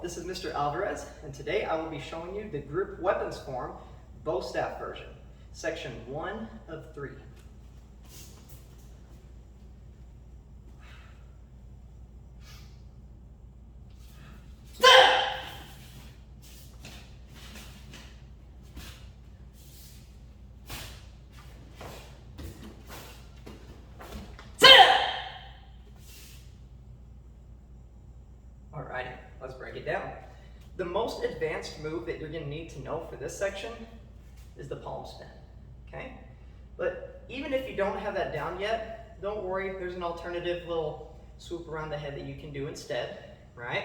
this is Mr. Alvarez, and today I will be showing you the group weapons form bow staff version, section 1 of 3. Alrighty, let's break it down. The most advanced move that you're going to need to know for this section is the palm spin, okay? But even if you don't have that down yet, don't worry, there's an alternative little swoop around the head that you can do instead, right?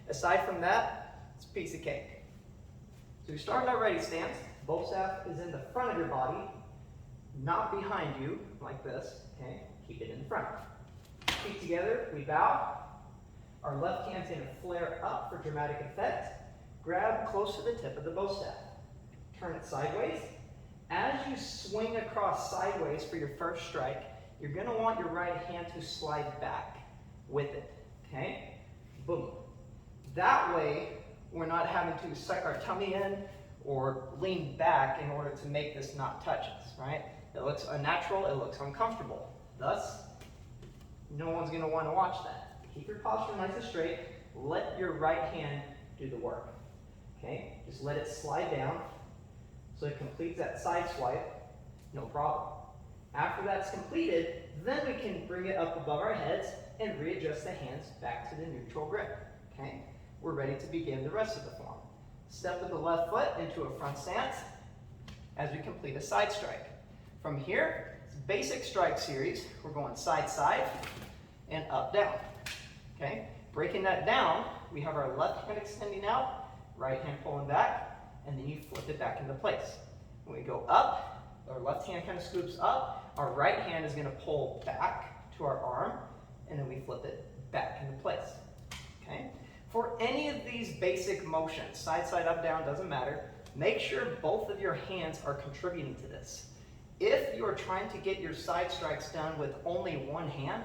Aside from that, it's a piece of cake. So we start in our ready stance. Bow staff is in the front of your body, not behind you, like this, okay? Keep it in the front. Feet together, we bow. Our left hand's going to flare up for dramatic effect. Grab close to the tip of the bow staff. Turn it sideways. As you swing across sideways for your first strike, you're going to want your right hand to slide back with it. Okay? Boom. That way, we're not having to suck our tummy in or lean back in order to make this not touch us, right? It looks unnatural, it looks uncomfortable. Thus, no one's going to want to watch that. Keep your posture nice and straight. Let your right hand do the work. Okay? Just let it slide down so it completes that side swipe. No problem. After that's completed, then we can bring it up above our heads and readjust the hands back to the neutral grip. Okay? We're ready to begin the rest of the form. Step with the left foot into a front stance as we complete a side strike. From here, it's a basic strike series. We're going side, side, and up, down. Okay, breaking that down, we have our left hand extending out, right hand pulling back, and then you flip it back into place. When we go up, our left hand kind of scoops up, our right hand is going to pull back to our arm, and then we flip it back into place. Okay, for any of these basic motions, side, side, up, down, doesn't matter, make sure both of your hands are contributing to this. If you are trying to get your side strikes done with only one hand,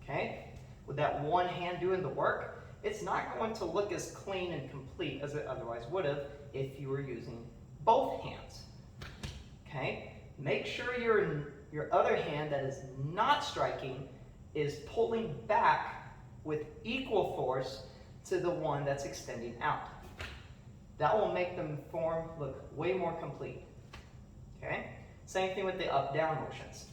okay, with that one hand doing the work, it's not going to look as clean and complete as it otherwise would have if you were using both hands. Okay? Make sure your other hand that is not striking is pulling back with equal force to the one that's extending out. That will make the form look way more complete. Okay? Same thing with the up-down motions.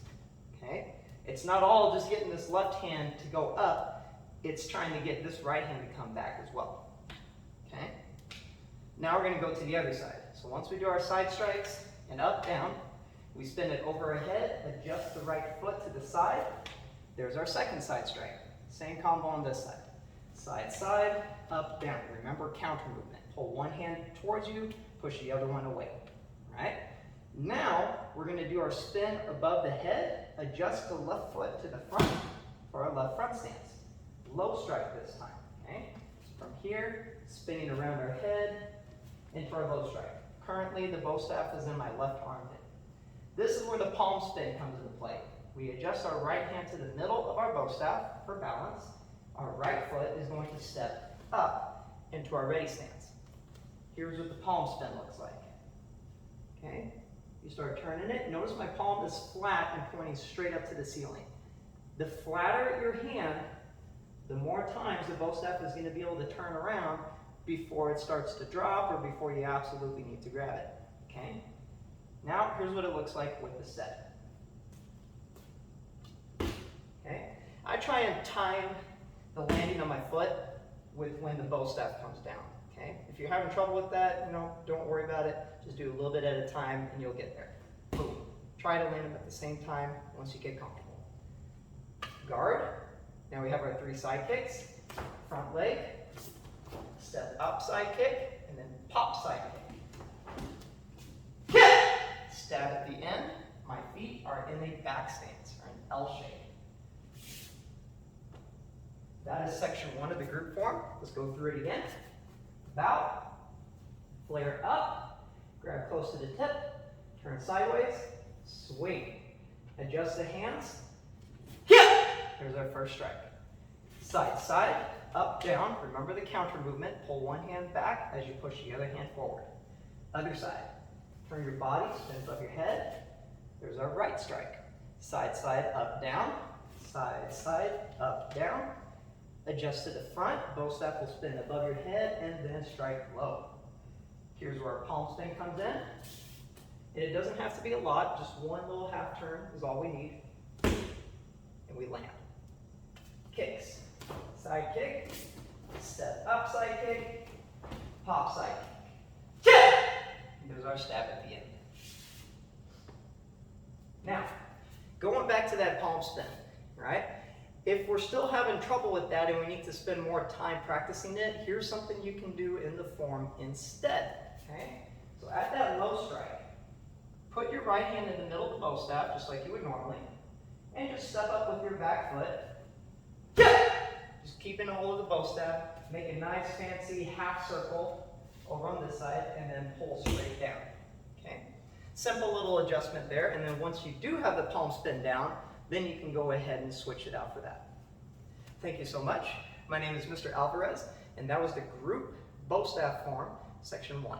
Okay? It's not all just getting this left hand to go up, it's trying to get this right hand to come back as well. Okay? Now we're going to go to the other side. So once we do our side strikes and up, down, we spin it over our head, adjust the right foot to the side. There's our second side strike. Same combo on this side. Side, side, up, down. Remember counter movement. Pull one hand towards you, push the other one away. All right? Now, we're going to do our spin above the head, adjust the left foot to the front for our left front stance. Low strike this time, okay? From here, spinning around our head into our low strike. Currently, the bow staff is in my left armpit. This is where the palm spin comes into play. We adjust our right hand to the middle of our bow staff for balance. Our right foot is going to step up into our ready stance. Here's what the palm spin looks like, okay? You start turning it. Notice my palm is flat and pointing straight up to the ceiling. The flatter your hand, the more times the bow staff is going to be able to turn around before it starts to drop or before you absolutely need to grab it. Okay? Now, here's what it looks like with the set. Okay? I try and time the landing of my foot with when the bow staff comes down. Okay? If you're having trouble with that, don't worry about it. Just do a little bit at a time and you'll get there. Boom. Try to land them at the same time once you get comfortable. Guard. Now we have our 3 side kicks. Front leg, step up side kick, and then pop side kick. Kick! Stab at the end. My feet are in a back stance, or an L shape. That is section 1 of the group form. Let's go through it again. Bow, flare up, grab close to the tip, turn sideways, swing. Adjust the hands. Here's our first strike. Side, side, up, down. Remember the counter movement. Pull one hand back as you push the other hand forward. Other side. Turn your body, spin above your head. There's our right strike. Side, side, up, down. Side, side, up, down. Adjust to the front. Bow staff will spin above your head and then strike low. Here's where our palm spin comes in. And it doesn't have to be a lot. Just one little half turn is all we need. And we land. Kicks. Side kick. Step up, side kick. Pop, side kick. Kick! There's our stab at the end. Now, going back to that palm spin, right? If we're still having trouble with that and we need to spend more time practicing it, here's something you can do in the form instead, okay? So at that low strike, put your right hand in the middle of the bow staff, just like you would normally, and just step up with your back foot. Just keeping a hold of the bow staff, make a nice fancy half circle over on this side, and then pull straight down, okay? Simple little adjustment there, and then once you do have the palm spin down, then you can go ahead and switch it out for that. Thank you so much. My name is Mr. Alvarez, and that was the group bow staff form, section 1.